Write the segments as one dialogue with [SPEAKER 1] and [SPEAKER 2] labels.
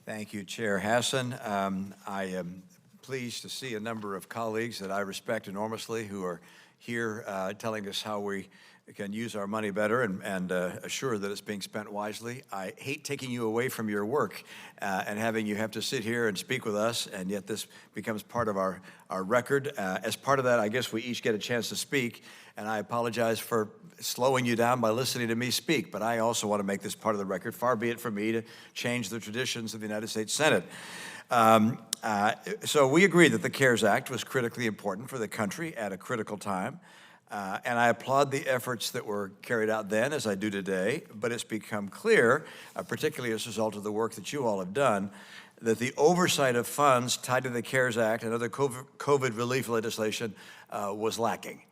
[SPEAKER 1] Thank you, Chair Hassan. I am pleased to see a number of colleagues that I respect enormously who are here telling us how we can use our money better and assure that it's being spent wisely. I hate taking you away from your work and having you have to sit here and speak with us, and yet this becomes part of our record. As part of that, I guess we each get a chance to speak, and I apologize for slowing you down by listening to me speak, but I also want to make this part of the record. Far be it from me to change the traditions of the United States Senate. So we agree that the CARES Act was critically important for the country at a critical time. And I applaud the efforts that were carried out then, as I do today, but it's become clear, particularly as a result of the work that you all have done, that the oversight of funds tied to the CARES Act and other COVID relief legislation was lacking.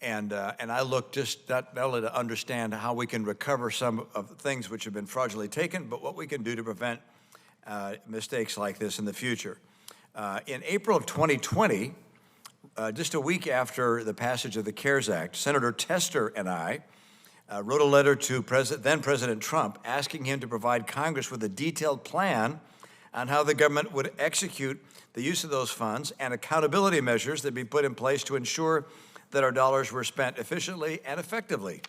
[SPEAKER 1] And I look just not only to understand how we can recover some of the things which have been fraudulently taken, but what we can do to prevent mistakes like this in the future. In April of 2020, just a week after the passage of the CARES Act, Senator Tester and I wrote a letter to then President Trump asking him to provide Congress with a detailed plan on how the government would execute the use of those funds and accountability measures that be put in place to ensure that our dollars were spent efficiently and effectively.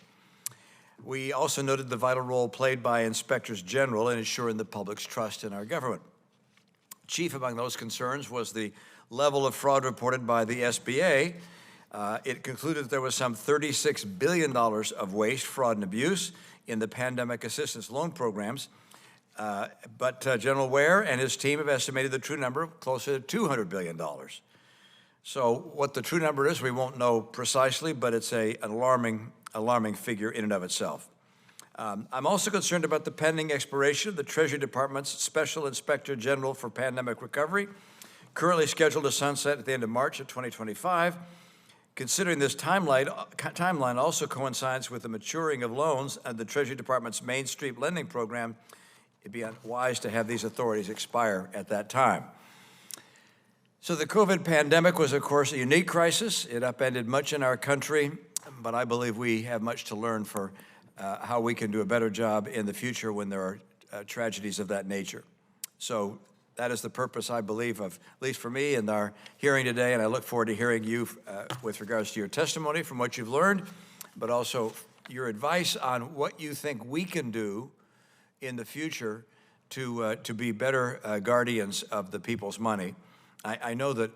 [SPEAKER 1] We also noted the vital role played by inspectors general in ensuring the public's trust in our government. Chief among those concerns was the level of fraud reported by the SBA. It concluded that there was some $36 billion of waste, fraud, and abuse in the pandemic assistance loan programs. But General Ware and his team have estimated the true number closer to $200 billion. So what the true number is, we won't know precisely, but it's an alarming figure in and of itself. I'm also concerned about the pending expiration of the Treasury Department's Special Inspector General for Pandemic Recovery, currently scheduled to sunset at the end of March of 2025. Considering this timeline also coincides with the maturing of loans and the Treasury Department's Main Street lending program, it'd be unwise to have these authorities expire at that time. So the COVID pandemic was, of course, a unique crisis. It upended much in our country, but I believe we have much to learn for how we can do a better job in the future when there are tragedies of that nature. So that is the purpose, I believe, of, at least for me, in our hearing today, and I look forward to hearing you with regards to your testimony from what you've learned, but also your advice on what you think we can do in the future to be better guardians of the people's money. I know that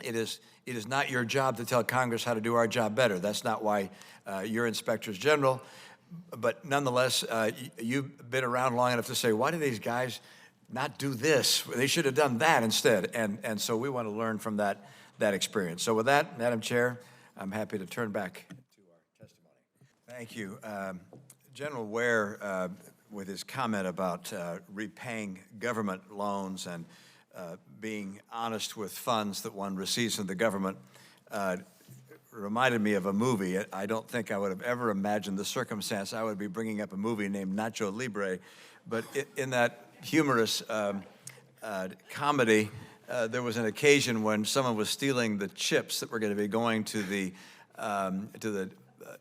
[SPEAKER 1] it is not your job to tell Congress how to do our job better. That's not why you're inspectors general. But nonetheless, you've been around long enough to say, why do these guys not do this? They should have done that instead. And so we want to learn from that experience. So with that, Madam Chair, I'm happy to turn back to our testimony. Thank you. General Ware, with his comment about repaying government loans and being honest with funds that one receives from the government, reminded me of a movie. I don't think I would have ever imagined the circumstance I would be bringing up a movie named Nacho Libre, but in that humorous comedy, there was an occasion when someone was stealing the chips that were going to be going to the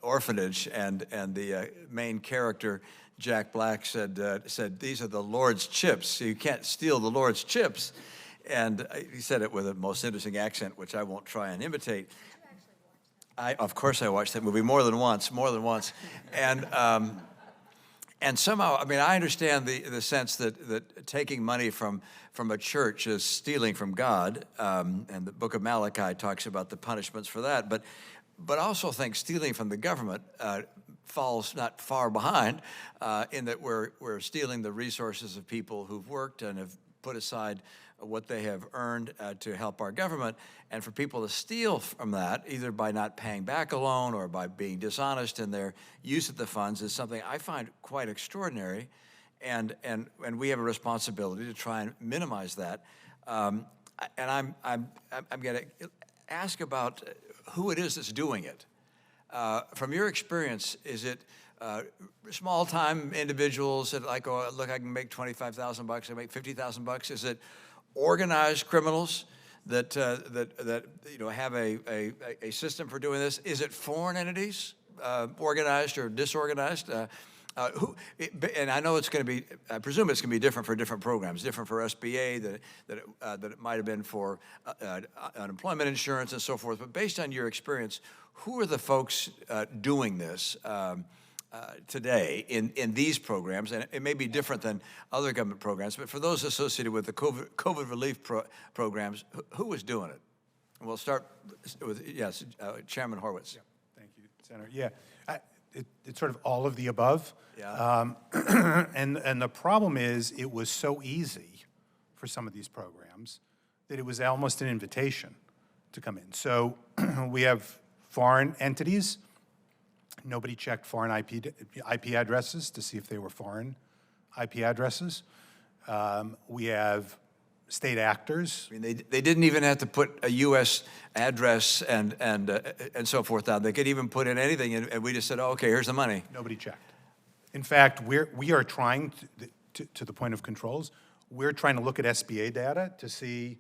[SPEAKER 1] orphanage, and the main character, Jack Black, said, "These are the Lord's chips, so you can't steal the Lord's chips." And he said it with a most interesting accent, which I won't try and imitate. Of course I watched that movie more than once. And somehow, I mean, I understand the sense that taking money from a church is stealing from God, and the book of Malachi talks about the punishments for that, but I also think stealing from the government falls not far behind in that we're stealing the resources of people who've worked and have put aside what they have earned to help our government, and for people to steal from that, either by not paying back a loan or by being dishonest in their use of the funds, is something I find quite extraordinary, and we have a responsibility to try and minimize that. And I'm going to ask about who it is that's doing it. From your experience, is it small-time individuals that like, oh, look, I can make $25,000 bucks, I make $50,000 bucks? Is it organized criminals that have a system for doing this? Is it foreign entities, organized or disorganized? And I know it's going to be, I presume it's going to be different for different programs, different for SBA that it might have been for unemployment insurance and so forth. But based on your experience, who are the folks doing this today in these programs? And it may be different than other government programs, but for those associated with the COVID relief programs, who was doing it? And we'll start with, yes, Chairman Horowitz.
[SPEAKER 2] Yeah. Thank you, Senator. Yeah. It's sort of all of the above.
[SPEAKER 1] Yeah.
[SPEAKER 2] And the problem is it was so easy for some of these programs that it was almost an invitation to come in. So we have foreign entities. Nobody checked foreign IP addresses to see if they were foreign IP addresses. We have state actors.
[SPEAKER 1] I mean, they didn't even have to put a U.S. address and so forth down. They could even put in anything, and we just said, oh, okay, here's the money.
[SPEAKER 2] Nobody checked. In fact, we are trying to the point of controls, we're trying to look at SBA data to see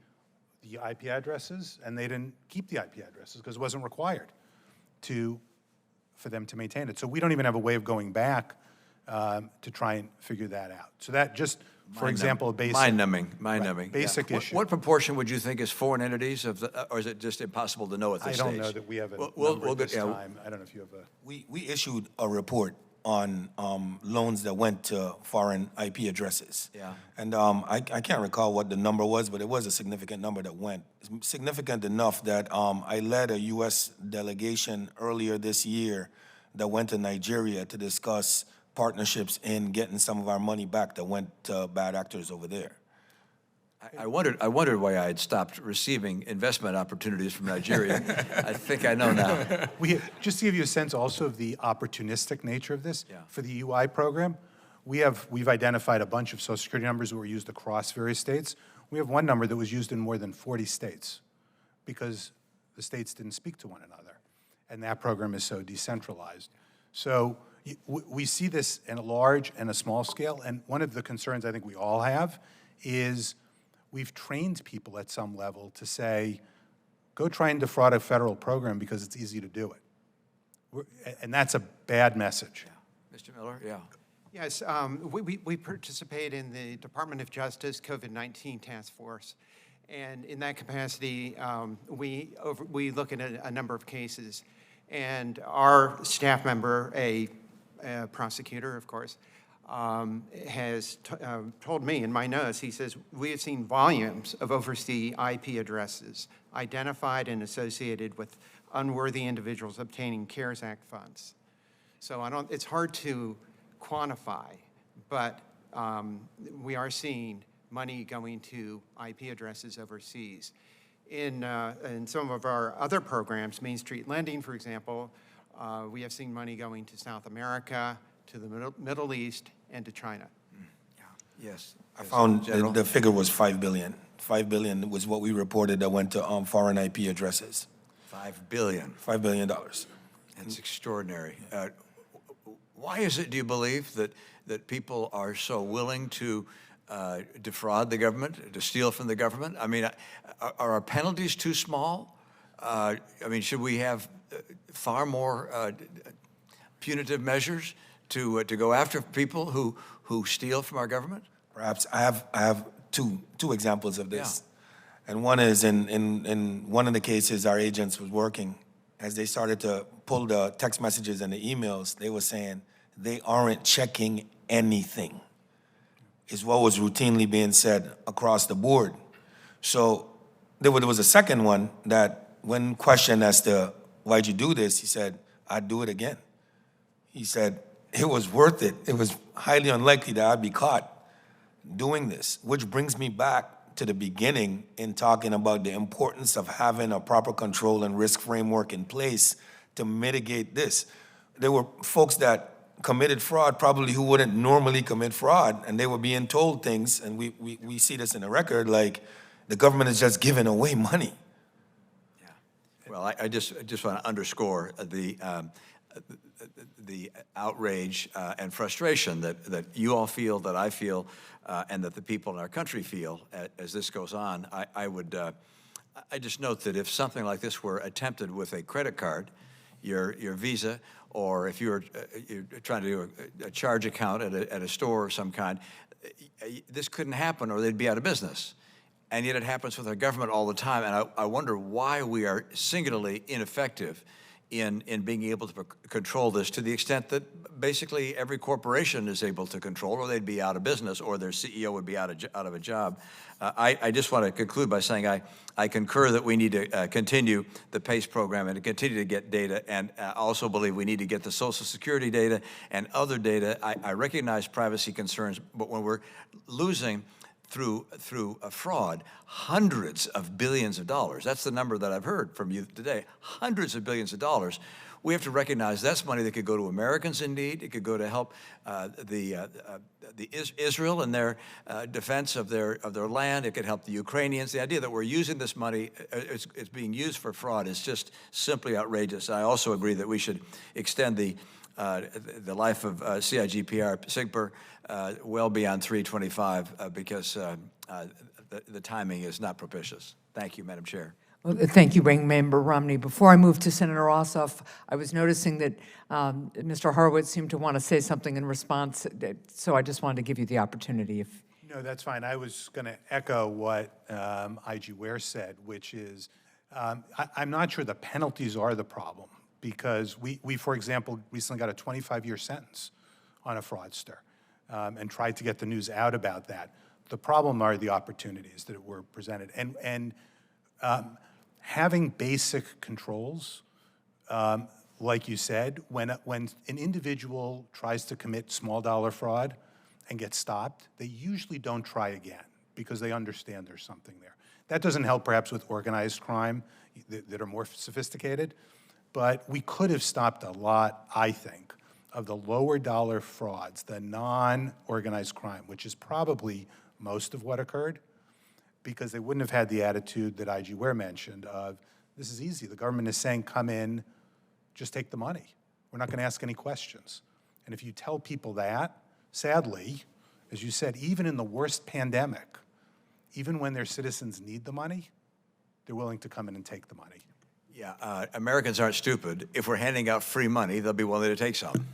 [SPEAKER 2] the IP addresses, and they didn't keep the IP addresses because it wasn't required for them to maintain it. So we don't even have a way of going back to try and figure that out. So that just, for example, a basic...
[SPEAKER 1] Mind-numbing.
[SPEAKER 2] Basic issue.
[SPEAKER 1] What proportion would you think is foreign entities, or is it just impossible to know at this stage?
[SPEAKER 2] I don't know that we have a number at this time. I don't know if you have a...
[SPEAKER 3] We issued a report on loans that went to foreign IP addresses.
[SPEAKER 1] Yeah.
[SPEAKER 3] And I can't recall what the number was, but it was a significant number that went. It's significant enough that I led a U.S. delegation earlier this year that went to Nigeria to discuss partnerships in getting some of our money back that went to bad actors over there.
[SPEAKER 1] I wondered why I had stopped receiving investment opportunities from Nigeria. I think I know now.
[SPEAKER 2] Just to give you a sense also of the opportunistic nature of this,
[SPEAKER 1] Yeah.
[SPEAKER 2] for the UI program, we've identified a bunch of Social Security numbers that were used across various states. We have one number that was used in more than 40 states because the states didn't speak to one another, and that program is so decentralized. So we see this in a large and a small scale, and one of the concerns I think we all have is we've trained people at some level to say, go try and defraud a federal program because it's easy to do it. And that's a bad message.
[SPEAKER 1] Yeah. Mr. Miller, yeah.
[SPEAKER 4] Yes, we participate in the Department of Justice COVID-19 task force. And in that capacity, we look at a number of cases. And our staff member, a prosecutor, of course, has told me in my notes, he says, we have seen volumes of overseas IP addresses identified and associated with unworthy individuals obtaining CARES Act funds. So it's hard to quantify, but we are seeing money going to IP addresses overseas. In some of our other programs, Main Street Lending, for example, we have seen money going to South America, to the Middle East, and to China.
[SPEAKER 1] Yes.
[SPEAKER 3] I found the figure was $5 billion. $5 billion was what we reported that went to foreign IP addresses.
[SPEAKER 1] $5 billion.
[SPEAKER 3] $5 billion.
[SPEAKER 1] That's extraordinary. Why is it, do you believe, that people are so willing to defraud the government, to steal from the government? I mean, are our penalties too small? I mean, should we have far more punitive measures to go after people who steal from our government?
[SPEAKER 3] Perhaps I have two examples of this. Yeah. And one is in one of the cases our agents was working, as they started to pull the text messages and the emails, they were saying they aren't checking anything, is what was routinely being said across the board. So there was a second one that when questioned as to why'd you do this, he said, I'd do it again. He said, it was worth it. It was highly unlikely that I'd be caught doing this, which brings me back to the beginning in talking about the importance of having a proper control and risk framework in place to mitigate this. There were folks that committed fraud probably who wouldn't normally commit fraud, and they were being told things, and we see this in the record, like the government is just giving away money.
[SPEAKER 1] Yeah. Well, I just want to underscore the outrage and frustration that you all feel, that I feel, and that the people in our country feel as this goes on. I just note that if something like this were attempted with a credit card, your Visa or if you're trying to do a charge account at a store of some kind, this couldn't happen or they'd be out of business. And yet it happens with our government all the time, and I wonder why we are singularly ineffective in being able to control this to the extent that basically every corporation is able to control, or they'd be out of business, or their CEO would be out of a job. I just want to conclude by saying I concur that we need to continue the PACE program and to continue to get data, and also believe we need to get the Social Security data and other data. I recognize privacy concerns, but when we're losing through a fraud hundreds of billions of dollars, that's the number that I've heard from you today, hundreds of billions of dollars, we have to recognize that's money that could go to Americans in need. It could go to help Israel in their defense of their land. It could help the Ukrainians. The idea that we're using this money, it's being used for fraud, is just simply outrageous. I also agree that we should extend the life of CIGPR, SIGPR, well beyond 325 because the timing is not propitious. Thank you, Madam Chair.
[SPEAKER 5] Well, thank you, Ranking Member Romney. Before I move to Senator Ossoff, I was noticing that Mr. Horowitz seemed to want to say something in response, so I just wanted to give you the opportunity. If
[SPEAKER 2] No, that's fine. I was going to echo what IG Ware said, which is I'm not sure the penalties are the problem, because we, for example, recently got a 25-year sentence on a fraudster and tried to get the news out about that. The problem are the opportunities that were presented. And having basic controls, like you said, when an individual tries to commit small dollar fraud and gets stopped, they usually don't try again because they understand there's something there. That doesn't help perhaps with organized crime that are more sophisticated, but we could have stopped a lot, I think, of the lower dollar frauds, the non-organized crime, which is probably most of what occurred, because they wouldn't have had the attitude that IG Ware mentioned of, this is easy. The government is saying, come in, just take the money. We're not going to ask any questions. And if you tell people that, sadly, as you said, even in the worst pandemic, even when their citizens need the money, they're willing to come in and take the money.
[SPEAKER 1] Yeah, Americans aren't stupid. If we're handing out free money, they'll be willing to take some.